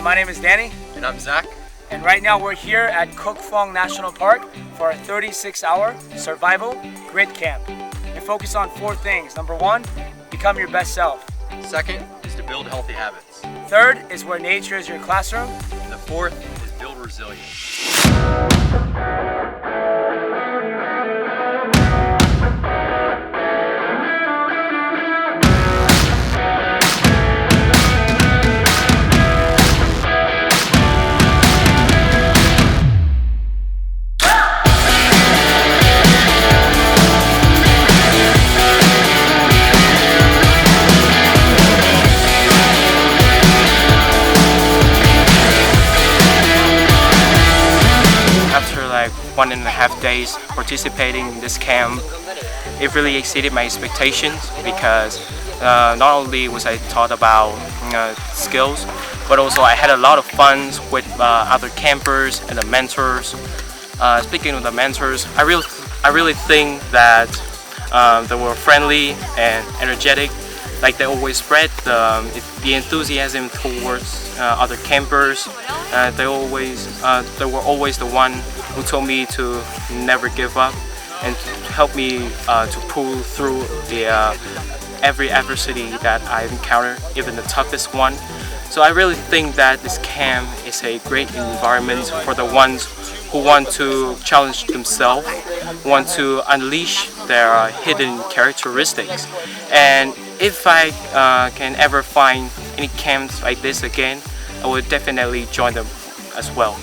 my name is Danny. And I'm Zach. And right now we're here at Cuc Phuong National Park for a 36-hour survival grit camp. We focus on 4 things. Number 1, become your best self. Second is to build healthy habits. Third is where nature is your classroom. And the fourth is build resilience. After like 1.5 days participating in this camp, it really exceeded my expectations because not only was I taught about skills, but also I had a lot of fun with other campers and the mentors. Speaking of the mentors, I really think that they were friendly and energetic. Like they always spread the enthusiasm towards other campers. They were always the one who told me to never give up and help me to pull through every adversity that I've encountered, even the toughest one. So I really think that this camp is a great environment for the ones who want to challenge themselves, want to unleash their hidden characteristics. And if I can ever find any camps like this again, I would definitely join them as well.